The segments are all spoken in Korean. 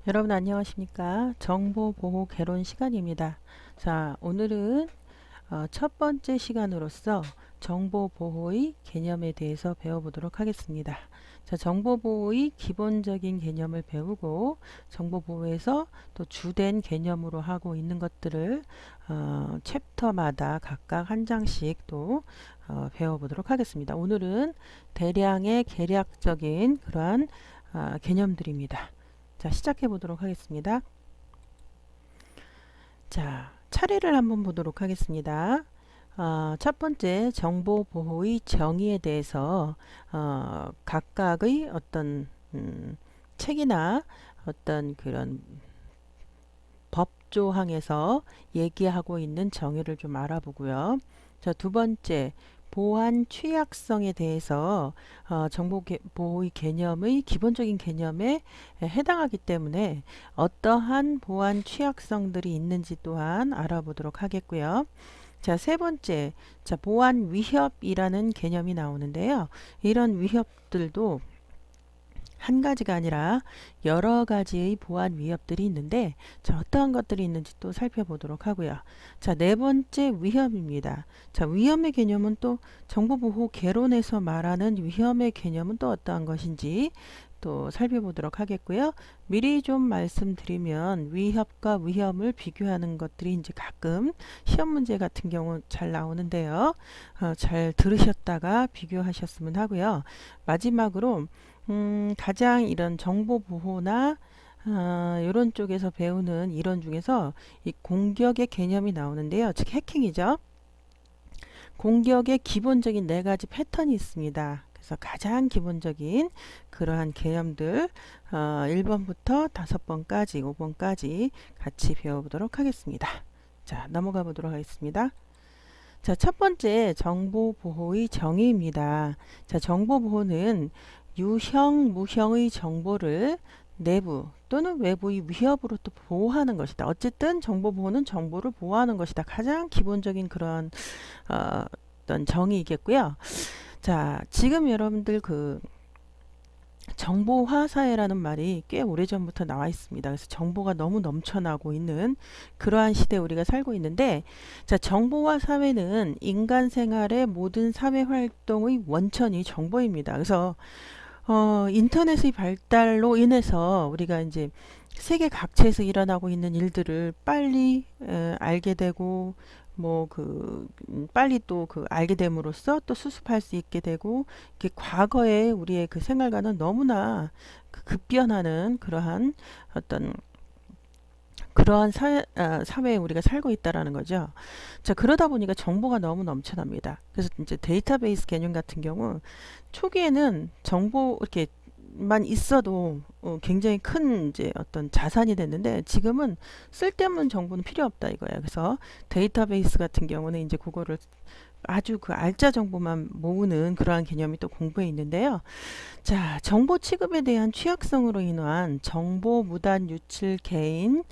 여러분 안녕하십니까? 정보보호 개론 시간입니다. 자, 오늘은 첫 번째 시간으로서 정보보호의 개념에 대해서 배워보도록 하겠습니다. 자, 정보보호의 기본적인 개념을 배우고 정보보호에서 또 주된 개념으로 하고 있는 것들을 챕터마다 각각 한 장씩 또 배워보도록 하겠습니다. 오늘은 대량의 개략적인 그러한 개념들입니다. 자, 시작해 보도록 하겠습니다. 자, 차례를 한번 보도록 하겠습니다. 첫 번째 정보보호의 정의에 대해서 각각의 어떤 책이나 어떤 그런 법조항에서 얘기하고 있는 정의를 좀 알아보고요. 자, 두 번째 보안 취약성에 대해서 정보보호의 개념의 기본적인 개념에 해당하기 때문에 어떠한 보안 취약성들이 있는지 또한 알아보도록 하겠고요. 자, 세 번째, 자, 보안 위협이라는 개념이 나오는데요. 이런 위협들도 한 가지가 아니라 여러 가지의 보안 위협들이 있는데, 자, 어떠한 것들이 있는지 또 살펴보도록 하고요. 자, 네 번째 위험입니다. 자, 위험의 개념은 또 정보보호 개론에서 말하는 위험의 개념은 또 어떠한 것인지 또 살펴보도록 하겠고요. 미리 좀 말씀드리면 위협과 위험을 비교하는 것들이 이제 가끔 시험 문제 같은 경우 잘 나오는데요. 잘 들으셨다가 비교하셨으면 하고요. 마지막으로 가장 이런 정보 보호나 이런 쪽에서 배우는 이론 중에서 이 공격의 개념이 나오는데요. 즉 해킹이죠. 공격의 기본적인 네 가지 패턴이 있습니다. 그래서 가장 기본적인 그러한 개념들 1번부터 5번까지 5번까지 같이 배워보도록 하겠습니다. 자, 넘어가 보도록 하겠습니다. 자, 첫 번째 정보보호의 정의입니다. 자, 정보보호는 유형, 무형의 정보를 내부 또는 외부의 위협으로 또 보호하는 것이다. 어쨌든 정보보호는 정보를 보호하는 것이다. 가장 기본적인 그런 어떤 정의이겠고요. 자, 지금 여러분들 그 정보화 사회라는 말이 꽤 오래전부터 나와 있습니다. 그래서 정보가 너무 넘쳐나고 있는 그러한 시대에 우리가 살고 있는데, 자, 정보화 사회는 인간 생활의 모든 사회 활동의 원천이 정보입니다. 그래서 인터넷의 발달로 인해서 우리가 이제 세계 각지에서 일어나고 있는 일들을 빨리 알게 되고 뭐 그 빨리 또 그 알게 됨으로써 또 수습할 수 있게 되고, 이게 과거에 우리의 그 생활과는 너무나 그 급변하는 그러한 어떤 그러한 사회에 우리가 살고 있다라는 거죠. 자, 그러다 보니까 정보가 너무 넘쳐납니다. 그래서 이제 데이터베이스 개념 같은 경우 초기에는 정보 이렇게만 있어도 굉장히 큰 이제 어떤 자산이 됐는데, 지금은 쓸데없는 정보는 필요 없다 이거예요. 그래서 데이터베이스 같은 경우는 이제 그거를 아주 그 알짜 정보만 모으는 그러한 개념이 또 공부에 있는데요. 자, 정보 취급에 대한 취약성으로 인한 정보 무단 유출, 개인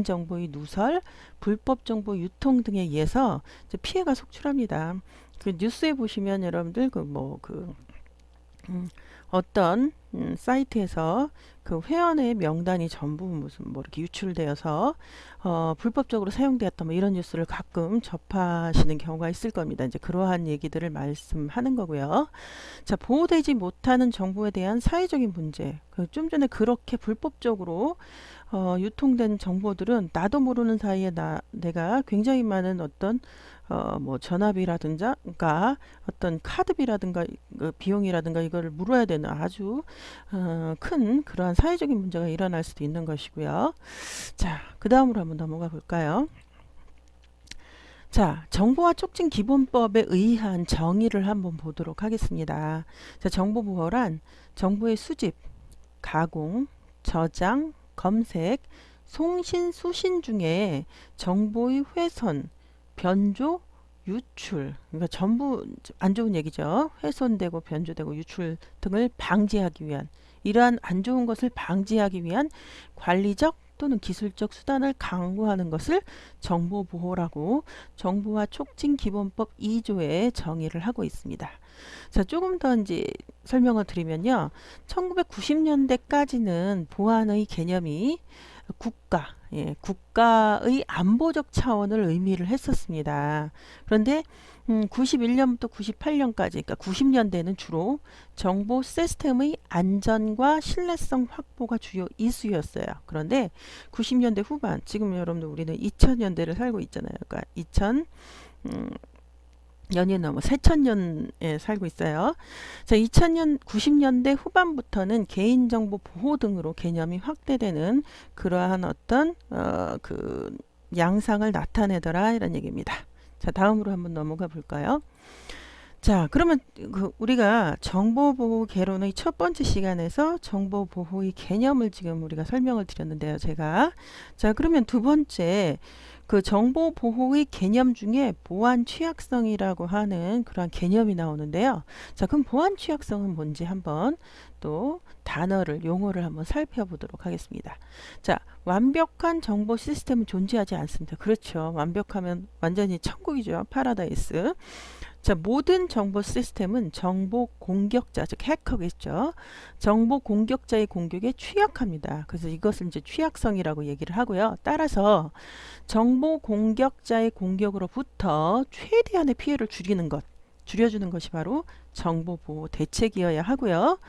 정보의 누설, 불법 정보 유통 등에 의해서 이제 피해가 속출합니다. 그 뉴스에 보시면 여러분들 어떤 사이트에서 그 회원의 명단이 전부 무슨 뭐 이렇게 유출되어서 불법적으로 사용되었다 뭐 이런 뉴스를 가끔 접하시는 경우가 있을 겁니다. 이제 그러한 얘기들을 말씀하는 거고요. 자, 보호되지 못하는 정보에 대한 사회적인 문제. 좀 전에 그렇게 불법적으로 유통된 정보들은 나도 모르는 사이에 내가 굉장히 많은 어떤 뭐 전화비라든가 어떤 카드비라든가 그 비용이라든가 이거를 물어야 되는 아주 큰 그러한 사회적인 문제가 일어날 수도 있는 것이고요. 자, 그 다음으로 한번 넘어가 볼까요? 자, 정보화 촉진 기본법에 의한 정의를 한번 보도록 하겠습니다. 자, 정보보호란 정보의 수집, 가공, 저장, 검색, 송신, 수신 중에 정보의 훼손, 변조, 유출, 그러니까 전부 안 좋은 얘기죠. 훼손되고 변조되고 유출 등을 방지하기 위한, 이러한 안 좋은 것을 방지하기 위한 관리적 또는 기술적 수단을 강구하는 것을 정보보호라고 정보화 촉진 기본법 2조에 정의를 하고 있습니다. 자, 조금 더 이제 설명을 드리면요. 1990년대까지는 보안의 개념이 국가의 안보적 차원을 의미를 했었습니다. 그런데 91년부터 98년까지, 그러니까 90년대는 주로 정보 시스템의 안전과 신뢰성 확보가 주요 이슈였어요. 그런데 90년대 후반, 지금 여러분들 우리는 2000년대를 살고 있잖아요. 그러니까 2000년이 넘어 4000년에 살고 있어요. 자, 2000년 90년대 후반부터는 개인정보 보호 등으로 개념이 확대되는 그러한 어떤 그 양상을 나타내더라 이런 얘기입니다. 자, 다음으로 한번 넘어가 볼까요? 자, 그러면 우리가 정보보호 개론의 첫 번째 시간에서 정보보호의 개념을 지금 우리가 설명을 드렸는데요, 제가. 자, 그러면 두 번째 그 정보보호의 개념 중에 보안 취약성이라고 하는 그런 개념이 나오는데요. 자, 그럼 보안 취약성은 뭔지 한번 또 단어를, 용어를 한번 살펴보도록 하겠습니다. 자, 완벽한 정보 시스템은 존재하지 않습니다. 그렇죠. 완벽하면 완전히 천국이죠. 파라다이스. 자, 모든 정보 시스템은 정보 공격자, 즉 해커겠죠. 정보 공격자의 공격에 취약합니다. 그래서 이것을 이제 취약성이라고 얘기를 하고요. 따라서 정보 공격자의 공격으로부터 최대한의 피해를 줄여주는 것이 바로 정보보호 대책이어야 하고요.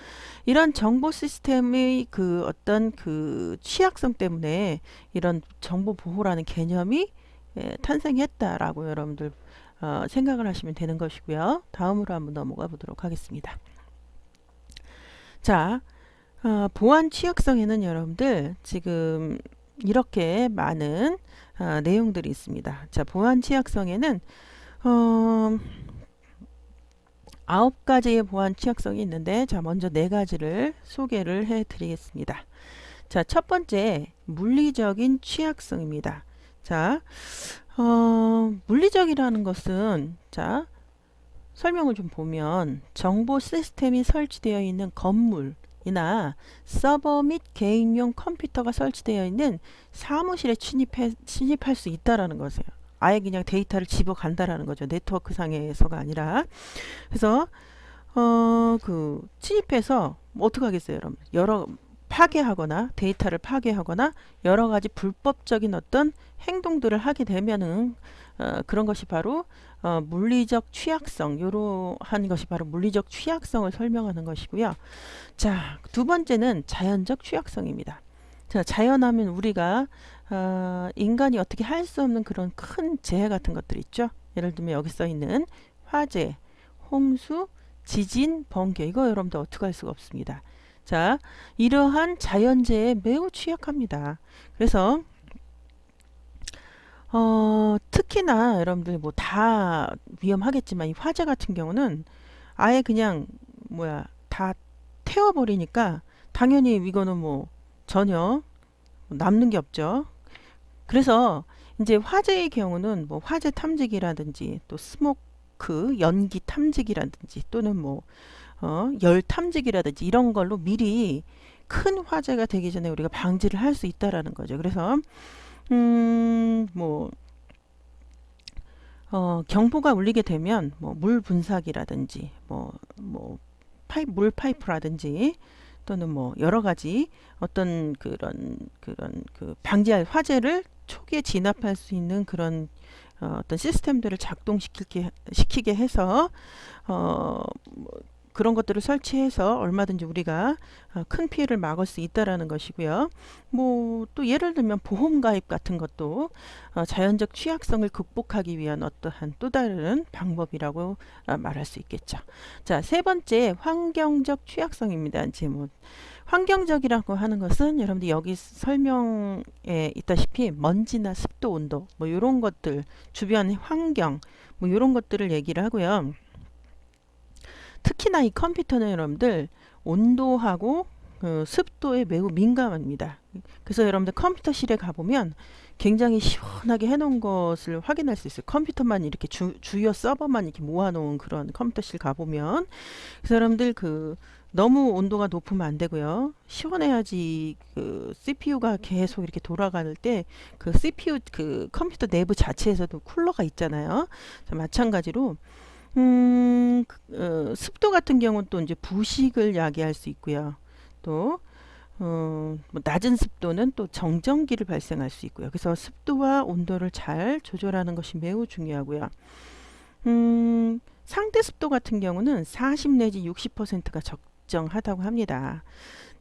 이런 정보 시스템의 그 어떤 그 취약성 때문에 이런 정보보호라는 개념이 탄생했다라고 여러분들 생각을 하시면 되는 것이고요. 다음으로 한번 넘어가 보도록 하겠습니다. 자, 보안 취약성에는 여러분들 지금 이렇게 많은 내용들이 있습니다. 자, 보안 취약성에는 9가지의 보안 취약성이 있는데, 자, 먼저 4가지를 소개를 해 드리겠습니다. 자, 첫 번째, 물리적인 취약성입니다. 자, 물리적이라는 것은, 자, 설명을 좀 보면, 정보 시스템이 설치되어 있는 건물이나 서버 및 개인용 컴퓨터가 설치되어 있는 사무실에 침입할 수 있다라는 것이에요. 아예 그냥 데이터를 집어간다라는 거죠. 네트워크 상에서가 아니라. 그래서 그 침입해서 뭐 어떻게 하겠어요, 여러분? 파괴하거나 데이터를 파괴하거나 여러 가지 불법적인 어떤 행동들을 하게 되면은 그런 것이 바로 물리적 취약성, 이러한 것이 바로 물리적 취약성을 설명하는 것이고요. 자, 두 번째는 자연적 취약성입니다. 자, 자연하면 우리가 인간이 어떻게 할 수 없는 그런 큰 재해 같은 것들 있죠. 예를 들면 여기 써 있는 화재, 홍수, 지진, 번개, 이거 여러분들 어떻게 할 수가 없습니다. 자, 이러한 자연재해에 매우 취약합니다. 그래서 특히나 여러분들 뭐 다 위험하겠지만 이 화재 같은 경우는 아예 그냥 다 태워버리니까 당연히 이거는 뭐 전혀 남는 게 없죠. 그래서 이제 화재의 경우는 뭐 화재 탐지기라든지 또 스모크 연기 탐지기라든지 또는 뭐 열 탐지기라든지 이런 걸로 미리 큰 화재가 되기 전에 우리가 방지를 할 수 있다라는 거죠. 그래서 뭐 경보가 울리게 되면 뭐 물 분사기라든지 물 파이프라든지 또는 뭐 여러 가지 어떤 그런 그 방지할 화재를 초기에 진압할 수 있는 그런 어떤 시스템들을 작동시키게 해서 그런 것들을 설치해서 얼마든지 우리가 큰 피해를 막을 수 있다라는 것이고요. 뭐 또 예를 들면 보험 가입 같은 것도 자연적 취약성을 극복하기 위한 어떠한 또 다른 방법이라고 말할 수 있겠죠. 자, 세 번째 환경적 취약성입니다. 이제 뭐 환경적이라고 하는 것은 여러분들 여기 설명에 있다시피 먼지나 습도, 온도 뭐 이런 것들, 주변 환경 뭐 이런 것들을 얘기를 하고요. 특히나 이 컴퓨터는 여러분들 온도하고 습도에 매우 민감합니다. 그래서 여러분들 컴퓨터실에 가보면 굉장히 시원하게 해놓은 것을 확인할 수 있어요. 컴퓨터만 이렇게 주요 서버만 이렇게 모아놓은 그런 컴퓨터실 가보면, 그래서 여러분들 너무 온도가 높으면 안 되고요. 시원해야지 그 CPU가 계속 이렇게 돌아갈 때 그 CPU 그 컴퓨터 내부 자체에서도 쿨러가 있잖아요. 자, 마찬가지로 습도 같은 경우는 또 이제 부식을 야기할 수 있고요. 또 뭐 낮은 습도는 또 정전기를 발생할 수 있고요. 그래서 습도와 온도를 잘 조절하는 것이 매우 중요하고요. 상대 습도 같은 경우는 40 내지 60%가 적정하다고 합니다.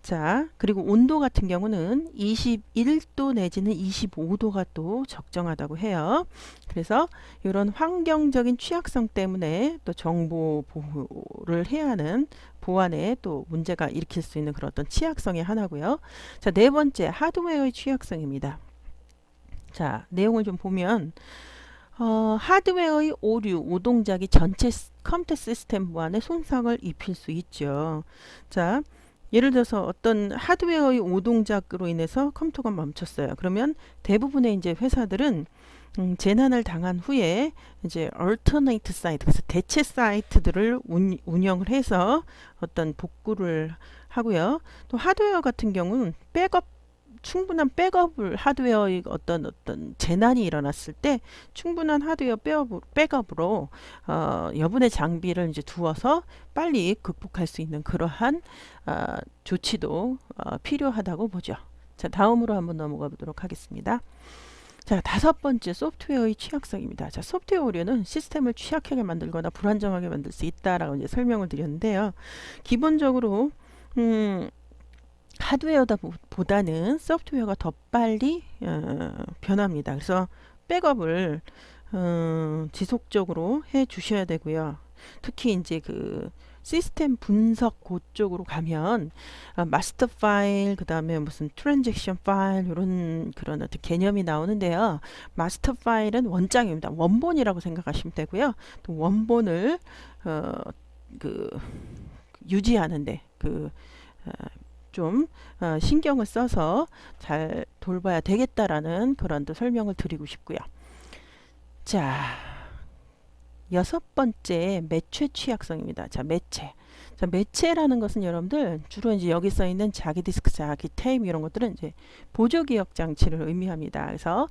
자, 그리고 온도 같은 경우는 21도 내지는 25도가 또 적정하다고 해요. 그래서 이런 환경적인 취약성 때문에 또 정보 보호를 해야 하는 보안에 또 문제가 일으킬 수 있는 그런 어떤 취약성의 하나고요. 자, 네 번째 하드웨어의 취약성입니다. 자, 내용을 좀 보면 하드웨어의 오류, 오동작이 전체 컴퓨터 시스템 보안에 손상을 입힐 수 있죠. 자, 예를 들어서 어떤 하드웨어의 오동작으로 인해서 컴퓨터가 멈췄어요. 그러면 대부분의 이제 회사들은 재난을 당한 후에 이제 alternate 사이트, 그래서 대체 사이트들을 운영을 해서 어떤 복구를 하고요. 또 하드웨어 같은 경우는 충분한 백업을 하드웨어의 어떤 재난이 일어났을 때 충분한 하드웨어 백업으로 여분의 장비를 이제 두어서 빨리 극복할 수 있는 그러한 조치도 필요하다고 보죠. 자, 다음으로 한번 넘어가 보도록 하겠습니다. 자, 다섯 번째 소프트웨어의 취약성입니다. 자, 소프트웨어 오류는 시스템을 취약하게 만들거나 불안정하게 만들 수 있다라고 이제 설명을 드렸는데요. 기본적으로 하드웨어보다는 소프트웨어가 더 빨리 변합니다. 그래서 백업을 지속적으로 해 주셔야 되고요. 특히 이제 그 시스템 분석 그쪽으로 가면 마스터 파일, 그 다음에 무슨 트랜잭션 파일 이런 그런 어떤 개념이 나오는데요. 마스터 파일은 원장입니다. 원본이라고 생각하시면 되고요. 또 원본을 그 유지하는데 좀 신경을 써서 잘 돌봐야 되겠다라는 그런 또 설명을 드리고 싶고요. 자, 여섯 번째 매체 취약성입니다. 자, 매체. 자, 매체라는 것은 여러분들 주로 이제 여기 써 있는 자기 디스크, 자기 테이프 이런 것들은 이제 보조 기억 장치를 의미합니다. 그래서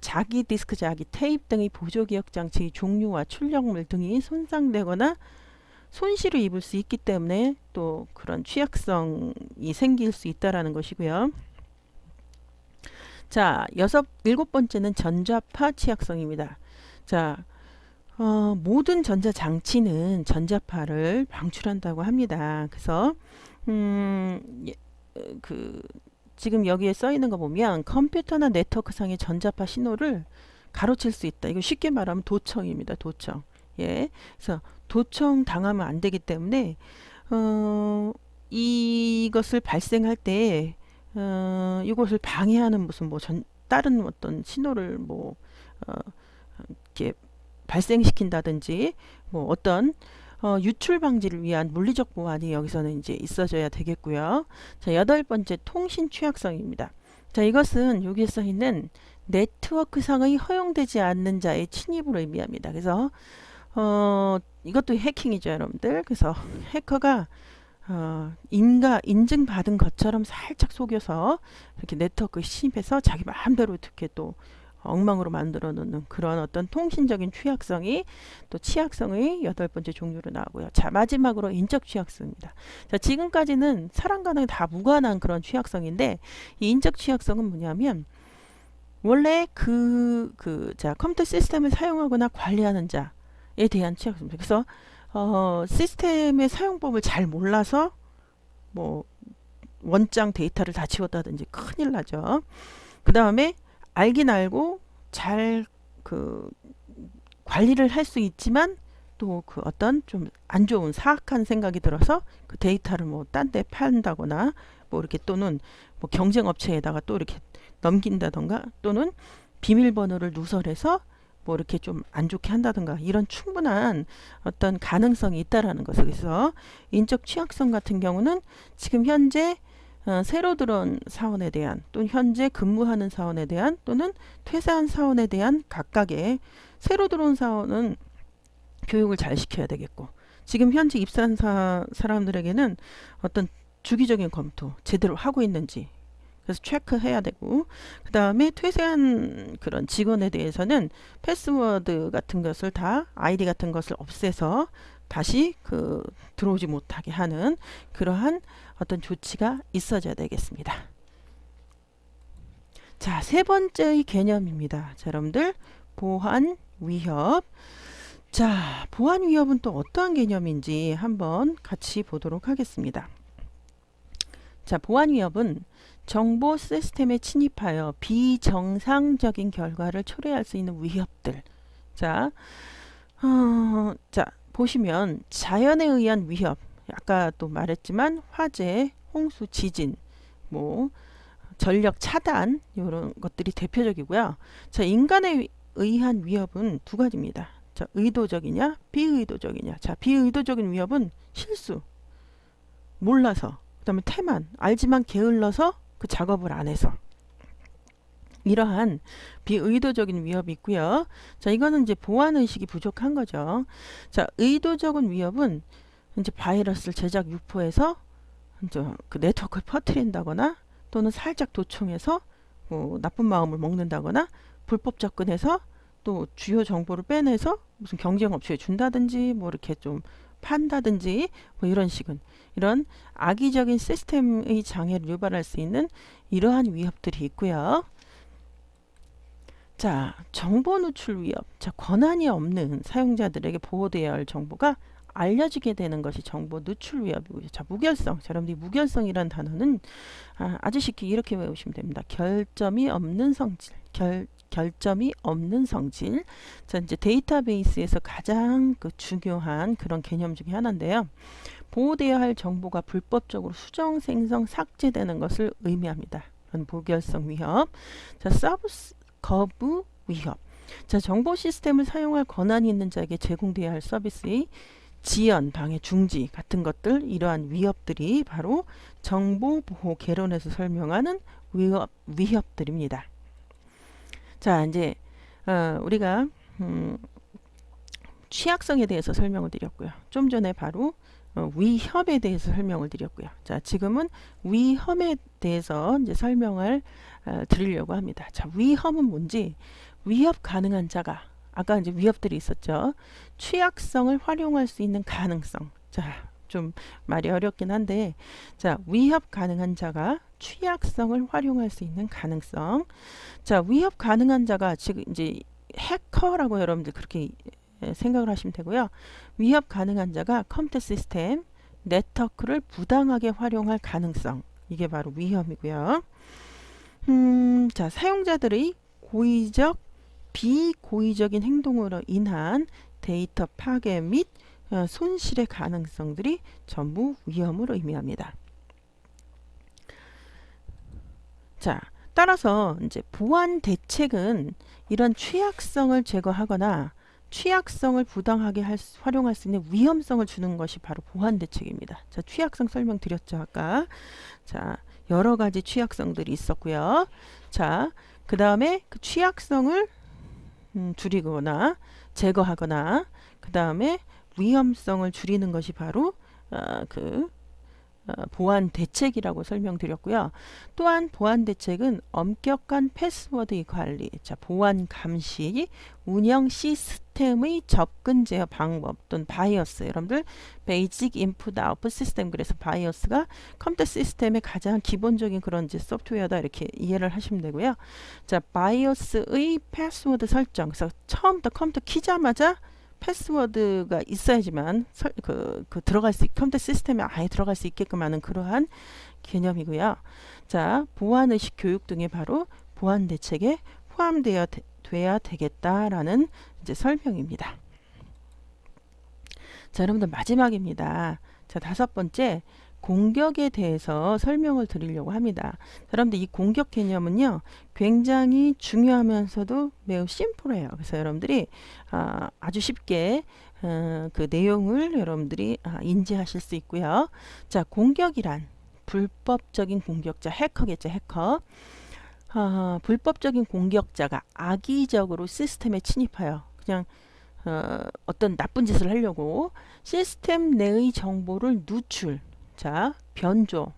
자기 디스크, 자기 테이프 등의 보조 기억 장치의 종류와 출력물 등이 손상되거나 손실을 입을 수 있기 때문에 또 그런 취약성이 생길 수 있다라는 것이고요. 자, 일곱 번째는 전자파 취약성입니다. 자, 모든 전자장치는 전자파를 방출한다고 합니다. 그래서 지금 여기에 써 있는 거 보면 컴퓨터나 네트워크상의 전자파 신호를 가로칠 수 있다. 이거 쉽게 말하면 도청입니다. 도청. 예. 그래서 도청 당하면 안 되기 때문에 이것을 발생할 때 이것을 방해하는 무슨 다른 어떤 신호를 이렇게 발생시킨다든지 어떤 유출 방지를 위한 물리적 보안이 여기서는 이제 있어줘야 되겠고요. 자, 여덟 번째 통신 취약성입니다. 자, 이것은 여기에 써 있는 네트워크상의 허용되지 않는 자의 침입을 의미합니다. 그래서 이것도 해킹이죠, 여러분들. 그래서 해커가 인증받은 것처럼 살짝 속여서 이렇게 네트워크에 침입해서 자기 마음대로 이렇게 또 엉망으로 만들어 놓는 그런 어떤 통신적인 취약성이 또 취약성의 여덟 번째 종류로 나오고요. 자, 마지막으로 인적 취약성입니다. 자, 지금까지는 사람과는 다 무관한 그런 취약성인데 이 인적 취약성은 뭐냐면 원래 자, 컴퓨터 시스템을 사용하거나 관리하는 자에 대한 취약성입니다. 그래서 시스템의 사용법을 잘 몰라서 원장 데이터를 다 지웠다든지 큰일 나죠. 그 다음에 알긴 알고 잘 관리를 할 수 있지만 또 어떤 좀 안 좋은 사악한 생각이 들어서 그 데이터를 딴 데 판다거나 이렇게 또는 경쟁 업체에다가 또 이렇게 넘긴다던가 또는 비밀번호를 누설해서 이렇게 좀 안 좋게 한다든가 이런 충분한 어떤 가능성이 있다라는 것을. 그래서 인적 취약성 같은 경우는 지금 현재 새로 들어온 사원에 대한 또는 현재 근무하는 사원에 대한 또는 퇴사한 사원에 대한 각각의 새로 들어온 사원은 교육을 잘 시켜야 되겠고 지금 현재 입사한 사람들에게는 어떤 주기적인 검토 제대로 하고 있는지 그래서 체크해야 되고, 그 다음에 퇴사한 그런 직원에 대해서는 패스워드 같은 것을 다 아이디 같은 것을 없애서 다시 들어오지 못하게 하는 그러한 어떤 조치가 있어져야 되겠습니다. 자, 세 번째의 개념입니다. 자, 여러분들 보안 위협. 자, 보안 위협은 또 어떠한 개념인지 한번 같이 보도록 하겠습니다. 자, 보안 위협은 정보 시스템에 침입하여 비정상적인 결과를 초래할 수 있는 위협들. 자, 자, 보시면 자연에 의한 위협, 아까 또 말했지만 화재, 홍수, 지진, 뭐 전력 차단 이런 것들이 대표적이고요. 자, 인간에 의한 위협은 두 가지입니다. 자, 의도적이냐, 비의도적이냐. 자, 비의도적인 위협은 실수, 몰라서, 그다음에 태만, 알지만 게을러서 그 작업을 안 해서. 이러한 비의도적인 위협이 있고요. 자, 이거는 이제 보안 의식이 부족한 거죠. 자, 의도적인 위협은 이제 바이러스를 제작 유포해서 이제 그 네트워크를 퍼뜨린다거나 또는 살짝 도청해서 뭐 나쁜 마음을 먹는다거나 불법 접근해서 또 주요 정보를 빼내서 무슨 경쟁 업체에 준다든지 뭐 이렇게 좀 판다든지 뭐 이런 식은 이런 악의적인 시스템의 장애를 유발할 수 있는 이러한 위협들이 있고요. 자, 정보 누출 위협. 자, 권한이 없는 사용자들에게 보호되어야 할 정보가 알려지게 되는 것이 정보 누출 위협이고요. 자, 무결성. 자, 여러분들이 무결성이라는 단어는 아주 쉽게 이렇게 외우시면 됩니다. 결점이 없는 성질. 결점이 없는 성질. 자, 이제 데이터베이스에서 가장 중요한 그런 개념 중에 하나인데요. 보호되어야 할 정보가 불법적으로 수정, 생성, 삭제되는 것을 의미합니다. 그런 무결성 위협. 자, 서비스 거부 위협. 자, 정보 시스템을 사용할 권한이 있는 자에게 제공되어야 할 서비스의 지연, 방해, 중지 같은 것들, 이러한 위협들이 바로 정보보호 개론에서 설명하는 위협들입니다. 자, 이제 우리가 취약성에 대해서 설명을 드렸고요. 좀 전에 바로 위협에 대해서 설명을 드렸고요. 자, 지금은 위험에 대해서 이제 설명을 드리려고 합니다. 자, 위험은 뭔지, 위협 가능한 자가, 아까 이제 위협들이 있었죠. 취약성을 활용할 수 있는 가능성. 자, 좀 말이 어렵긴 한데, 자, 위협 가능한 자가 취약성을 활용할 수 있는 가능성. 자, 위협 가능한 자가 지금 이제 해커라고 여러분들 그렇게 생각을 하시면 되고요. 위협 가능한 자가 컴퓨터 시스템, 네트워크를 부당하게 활용할 가능성. 이게 바로 위험이고요. 자, 사용자들의 고의적, 비고의적인 행동으로 인한 데이터 파괴 및 손실의 가능성들이 전부 위험을 의미합니다. 자, 따라서 이제 보안 대책은 이런 취약성을 제거하거나 취약성을 부당하게 활용할 수 있는 위험성을 주는 것이 바로 보안 대책입니다. 자, 취약성 설명드렸죠, 아까. 자, 여러 가지 취약성들이 있었고요. 자, 그 다음에 그 취약성을 줄이거나 제거하거나 그 다음에 위험성을 줄이는 것이 바로 보안 대책이라고 설명드렸고요. 또한 보안 대책은 엄격한 패스워드의 관리, 자, 보안 감시, 운영 시스템의 접근 제어 방법 또는 바이어스. 여러분들 베이직 인풋 아웃풋 시스템, 그래서 바이어스가 컴퓨터 시스템의 가장 기본적인 그런 이제 소프트웨어다 이렇게 이해를 하시면 되고요. 자, 바이어스의 패스워드 설정. 그래서 처음부터 컴퓨터 키자마자 패스워드가 있어야지만 들어갈 수 컴퓨터 시스템에 아예 들어갈 수 있게끔 하는 그러한 개념이고요. 자, 보안의식 교육 등이 바로 보안 대책에 포함되어야 되겠다라는 이제 설명입니다. 자, 여러분들 마지막입니다. 자, 다섯 번째, 공격에 대해서 설명을 드리려고 합니다. 여러분들 이 공격 개념은요, 굉장히 중요하면서도 매우 심플해요. 그래서 여러분들이 아주 쉽게 그 내용을 여러분들이 인지하실 수 있고요. 자, 공격이란 불법적인 공격자, 해커겠죠, 해커. 불법적인 공격자가 악의적으로 시스템에 침입하여 그냥 어떤 나쁜 짓을 하려고 시스템 내의 정보를 누출, 자, 변조,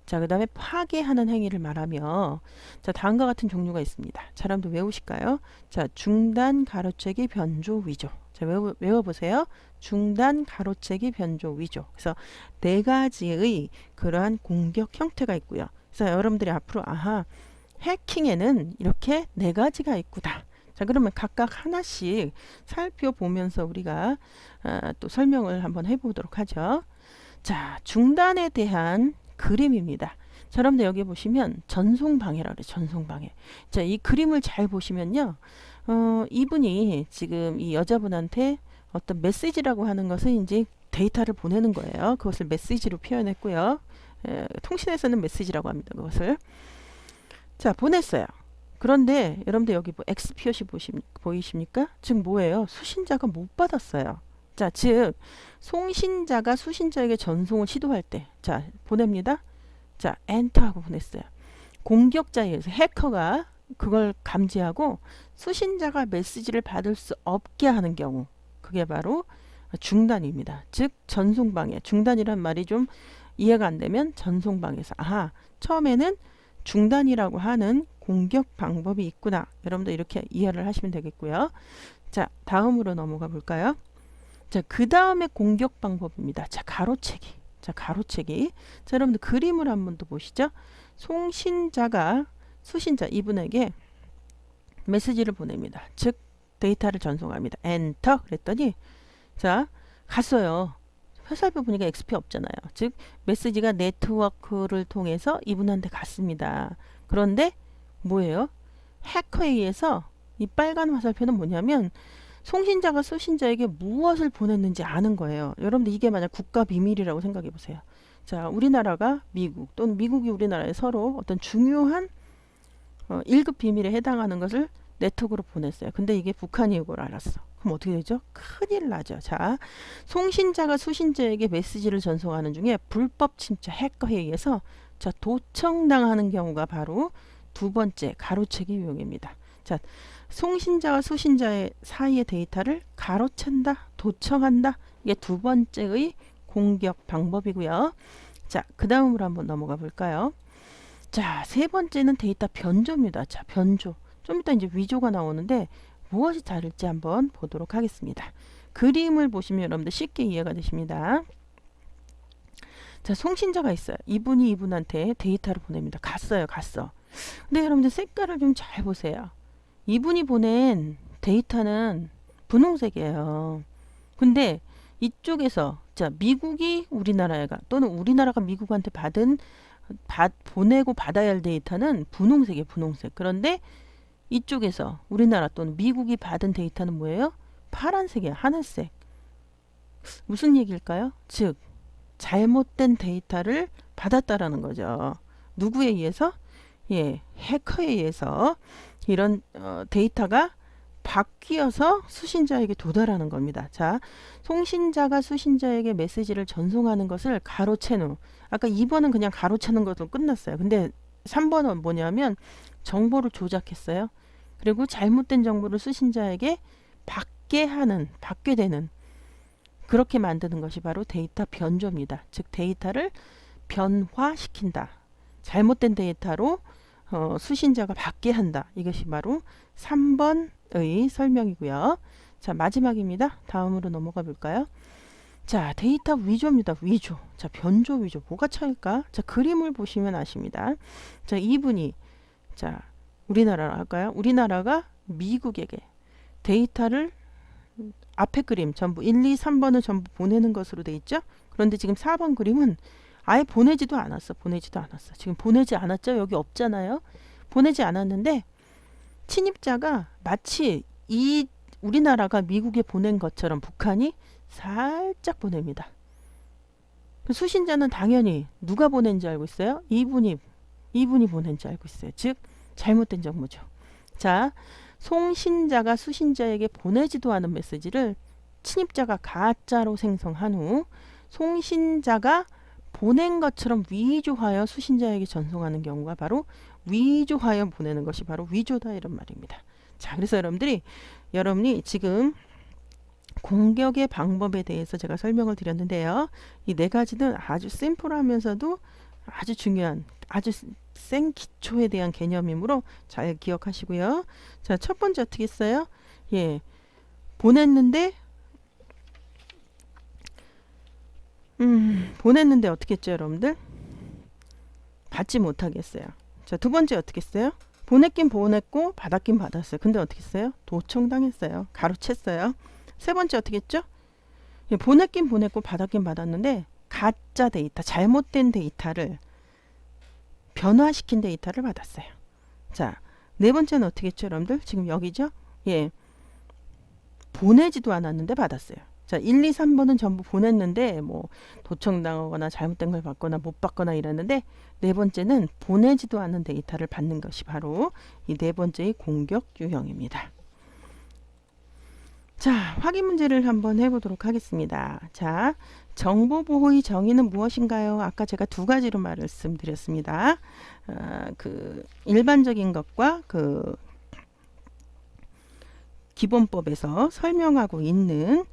자, 그 다음에 파괴하는 행위를 말하며, 자, 다음과 같은 종류가 있습니다. 자, 여러분들 외우실까요? 자, 중단, 가로채기, 변조, 위조. 자, 외워보세요. 중단, 가로채기, 변조, 위조. 그래서 네 가지의 그러한 공격 형태가 있고요. 그래서 여러분들이 앞으로, 아하, 해킹에는 이렇게 네 가지가 있구나. 자, 그러면 각각 하나씩 살펴보면서 우리가 또 설명을 한번 해보도록 하죠. 자, 중단에 대한 그림입니다. 자, 여러분들 여기 보시면 전송방해라고 그래요. 전송방해. 자, 이 그림을 잘 보시면요. 이분이 지금 이 여자분한테 어떤 메시지라고 하는 것은 이제 데이터를 보내는 거예요. 그것을 메시지로 표현했고요. 통신에서는 메시지라고 합니다. 그것을. 자, 보냈어요. 그런데 여러분들 여기 뭐 X 표시 보이십니까? 즉 뭐예요? 수신자가 못 받았어요. 자, 즉 송신자가 수신자에게 전송을 시도할 때, 자, 보냅니다. 자, 엔터하고 보냈어요. 공격자에 의해서 해커가 그걸 감지하고 수신자가 메시지를 받을 수 없게 하는 경우, 그게 바로 중단입니다. 즉 전송방해. 중단이란 말이 좀 이해가 안 되면 전송방해에서, 아하, 처음에는 중단이라고 하는 공격 방법이 있구나. 여러분들 이렇게 이해를 하시면 되겠고요. 자, 다음으로 넘어가 볼까요? 자, 그 다음에 공격 방법입니다. 자, 가로채기. 자, 가로채기. 자, 여러분들 그림을 한번 더 보시죠. 송신자가 수신자 이분에게 메시지를 보냅니다. 즉 데이터를 전송합니다. 엔터 그랬더니, 자, 갔어요. 회사표 보니까 XP 없잖아요. 즉 메시지가 네트워크를 통해서 이분한테 갔습니다. 그런데 뭐예요? 해커에 의해서 이 빨간 화살표는 뭐냐면 송신자가 수신자에게 무엇을 보냈는지 아는 거예요. 여러분들 이게 만약 국가 비밀이라고 생각해 보세요. 자, 우리나라가 미국 또는 미국이 우리나라에 서로 어떤 중요한 1급 비밀에 해당하는 것을 네트워크로 보냈어요. 근데 이게 북한이 이걸 알았어. 그럼 어떻게 되죠? 큰일 나죠. 자, 송신자가 수신자에게 메시지를 전송하는 중에 불법 침투 해커에 의해서, 자, 도청당하는 경우가 바로 두 번째 가로채기 유형입니다. 자, 송신자와 수신자의 사이의 데이터를 가로챈다, 도청한다. 이게 두 번째의 공격 방법이고요. 자, 그 다음으로 한번 넘어가 볼까요? 자, 세 번째는 데이터 변조입니다. 자, 변조. 좀 이따 이제 위조가 나오는데 무엇이 다를지 한번 보도록 하겠습니다. 그림을 보시면 여러분들 쉽게 이해가 되십니다. 자, 송신자가 있어요. 이분이 이분한테 데이터를 보냅니다. 갔어요. 갔어. 근데 여러분들 색깔을 좀 잘 보세요. 이분이 보낸 데이터는 분홍색이에요. 근데 이쪽에서, 자, 미국이 우리나라가 또는 우리나라가 미국한테 보내고 받아야 할 데이터는 분홍색이에요. 분홍색. 그런데 이쪽에서 우리나라 또는 미국이 받은 데이터는 뭐예요? 파란색이에요. 하늘색. 무슨 얘기일까요? 즉 잘못된 데이터를 받았다라는 거죠. 누구에 의해서? 예, 해커에 의해서 이런 데이터가 바뀌어서 수신자에게 도달하는 겁니다. 자, 송신자가 수신자에게 메시지를 전송하는 것을 가로챈 후, 아까 2번은 그냥 가로채는 것으로 끝났어요. 근데 3번은 뭐냐면 정보를 조작했어요. 그리고 잘못된 정보를 수신자에게 받게 되는, 그렇게 만드는 것이 바로 데이터 변조입니다. 즉 데이터를 변화시킨다. 잘못된 데이터로 수신자가 받게 한다. 이것이 바로 3번의 설명이고요. 자, 마지막입니다. 다음으로 넘어가 볼까요? 자, 데이터 위조입니다. 위조. 자, 변조, 위조. 뭐가 차일까? 자, 그림을 보시면 아십니다. 자, 이분이, 자, 우리나라 할까요? 우리나라가 미국에게 데이터를, 앞에 그림 전부 1, 2, 3번을 전부 보내는 것으로 돼 있죠? 그런데 지금 4번 그림은 아예 보내지도 않았어. 보내지도 않았어. 지금 보내지 않았죠? 여기 없잖아요. 보내지 않았는데 침입자가 마치 이 우리나라가 미국에 보낸 것처럼 북한이 살짝 보냅니다. 수신자는 당연히 누가 보낸지 알고 있어요? 이분이 보낸지 알고 있어요. 즉 잘못된 정보죠. 자, 송신자가 수신자에게 보내지도 않은 메시지를 침입자가 가짜로 생성한 후 송신자가 보낸 것처럼 위조하여 수신자에게 전송하는 경우가 바로 위조하여 보내는 것이 바로 위조다, 이런 말입니다. 자, 그래서 여러분이 지금 공격의 방법에 대해서 제가 설명을 드렸는데요. 이 네 가지는 아주 심플하면서도 아주 중요한 아주 센 기초에 대한 개념이므로 잘 기억하시고요. 자, 첫 번째 어떻게 했어요? 예, 보냈는데 보냈는데 어떻게 했죠, 여러분들? 받지 못하게 했어요. 자, 두 번째 어떻게 했어요? 보냈긴 보냈고 받았긴 받았어요. 근데 어떻게 했어요? 도청당했어요. 가로챘어요. 세 번째 어떻게 했죠? 예, 보냈긴 보냈고 받았긴 받았는데 가짜 데이터, 잘못된 데이터를 변화시킨 데이터를 받았어요. 자, 네 번째는 어떻게 했죠, 여러분들? 지금 여기죠? 예, 보내지도 않았는데 받았어요. 자, 1, 2, 3번은 전부 보냈는데 뭐 도청당하거나 잘못된 걸 받거나 못 받거나 이랬는데 네 번째는 보내지도 않은 데이터를 받는 것이 바로 이 네 번째의 공격 유형입니다. 자, 확인 문제를 한번 해보도록 하겠습니다. 자, 정보보호의 정의는 무엇인가요? 아까 제가 두 가지로 말씀드렸습니다. 그 일반적인 것과 그 기본법에서 설명하고 있는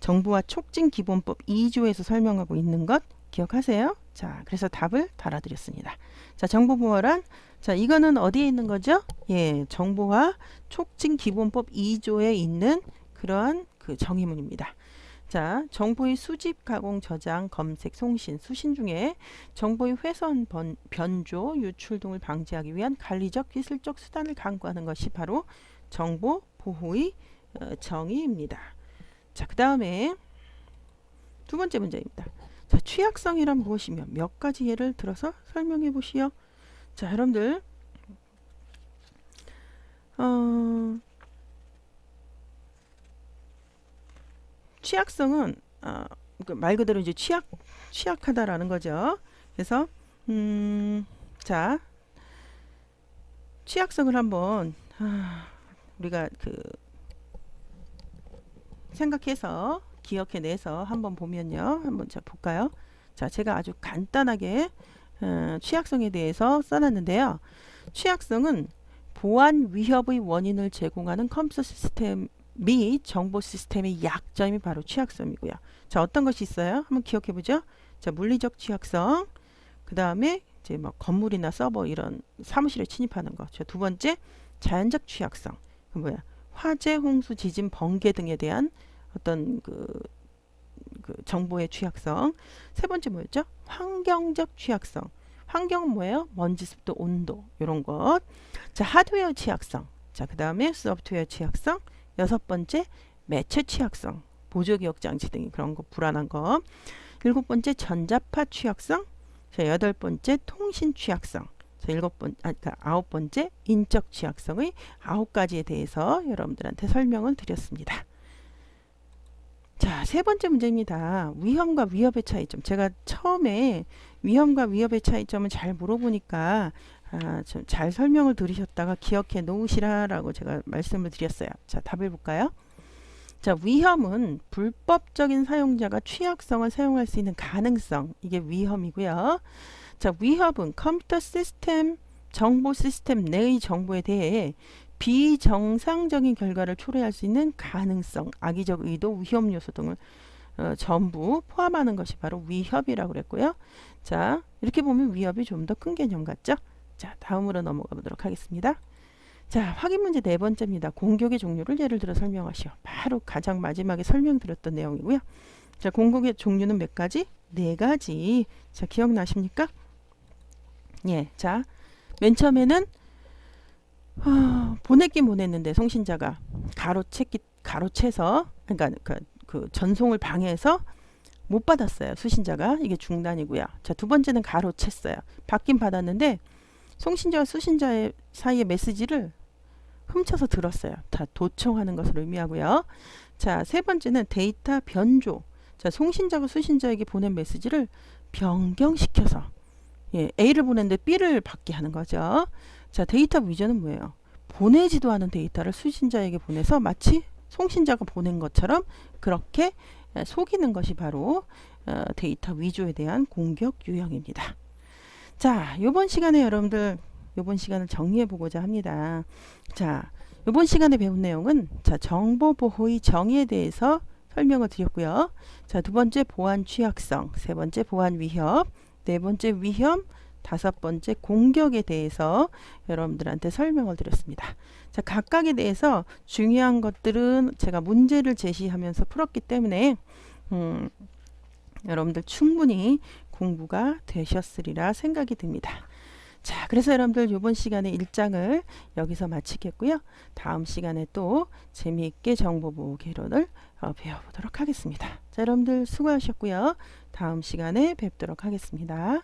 정부와 촉진 기본법 2조에서 설명하고 있는 것 기억하세요? 자, 그래서 답을 달아드렸습니다. 자, 정보보호란 자, 이거는 어디에 있는 거죠? 예, 정보화 촉진 기본법 2조에 있는 그러한 그 정의문입니다. 자, 정보의 수집, 가공, 저장, 검색, 송신, 수신 중에 정보의 훼손, 변조, 유출 등을 방지하기 위한 관리적, 기술적 수단을 강구하는 것이 바로 정보 보호의 정의입니다. 자, 그 다음에 두 번째 문제입니다. 자, 취약성이란 무엇이며 몇 가지 예를 들어서 설명해 보시오. 자, 여러분들 취약성은 말 그대로 이제 취약하다라는 거죠. 그래서 자, 취약성을 한번 우리가 그 생각해서 기억해내서 한번 보면요. 한번 자 볼까요? 자, 제가 아주 간단하게 취약성에 대해서 써놨는데요. 취약성은 보안 위협의 원인을 제공하는 컴퓨터 시스템 및 정보 시스템의 약점이 바로 취약성이고요. 자, 어떤 것이 있어요? 한번 기억해보죠. 자, 물리적 취약성, 그 다음에 이제 뭐 건물이나 서버 이런 사무실에 침입하는 거. 자, 두 번째 자연적 취약성. 그 뭐야? 화재, 홍수, 지진, 번개 등에 대한 어떤 그 정보의 취약성. 세 번째 뭐였죠? 환경적 취약성. 환경은 뭐예요? 먼지, 습도, 온도 이런 것. 자, 하드웨어 취약성. 자, 그 다음에 소프트웨어 취약성. 여섯 번째 매체 취약성. 보조기억 장치 등 그런 거 불안한 거. 일곱 번째 전자파 취약성. 자, 여덟 번째 통신 취약성. 자, 아홉 번째 인적 취약성의 9가지에 대해서 여러분들한테 설명을 드렸습니다. 자, 세 번째 문제입니다. 위험과 위협의 차이점. 제가 처음에 위험과 위협의 차이점을 잘 물어보니까 좀 잘 설명을 들으셨다가 기억해 놓으시라라고 제가 말씀을 드렸어요. 자, 답을 볼까요? 자, 위험은 불법적인 사용자가 취약성을 사용할 수 있는 가능성. 이게 위험이고요. 자, 위협은 컴퓨터 시스템, 정보 시스템 내의 정보에 대해 비정상적인 결과를 초래할 수 있는 가능성, 악의적 의도, 위험 요소 등을 전부 포함하는 것이 바로 위협이라고 그랬고요. 자, 이렇게 보면 위협이 좀 더 큰 개념 같죠? 자, 다음으로 넘어가 보도록 하겠습니다. 자, 확인 문제 네 번째입니다. 공격의 종류를 예를 들어 설명하시오. 바로 가장 마지막에 설명드렸던 내용이고요. 자, 공격의 종류는 몇 가지? 네 가지. 자, 기억나십니까? 예, 자, 맨 처음에는 보냈긴 보냈는데 송신자가 가로채서 그러니까 그 전송을 방해해서 못 받았어요. 수신자가. 이게 중단이고요. 자, 두 번째는 가로챘어요. 받긴 받았는데 송신자와 수신자의 사이의 메시지를 훔쳐서 들었어요. 다 도청하는 것을 의미하고요. 자, 세 번째는 데이터 변조. 자, 송신자가 수신자에게 보낸 메시지를 변경시켜서 A를 보냈는데 B를 받게 하는 거죠. 자, 데이터 위조는 뭐예요? 보내지도 않은 데이터를 수신자에게 보내서 마치 송신자가 보낸 것처럼 그렇게 속이는 것이 바로 데이터 위조에 대한 공격 유형입니다. 자, 요번 시간에 여러분들 요번 시간을 정리해 보고자 합니다. 자, 이번 시간에 배운 내용은 자, 정보보호의 정의에 대해서 설명을 드렸고요. 자, 두 번째 보안 취약성, 세 번째 보안 위협, 네 번째 위험, 다섯 번째 공격에 대해서 여러분들한테 설명을 드렸습니다. 자, 각각에 대해서 중요한 것들은 제가 문제를 제시하면서 풀었기 때문에 여러분들 충분히 공부가 되셨으리라 생각이 듭니다. 자, 그래서 여러분들 이번 시간에 1장을 여기서 마치겠고요. 다음 시간에 또 재미있게 정보보호 개론을 배워보도록 하겠습니다. 자, 여러분들 수고하셨고요. 다음 시간에 뵙도록 하겠습니다.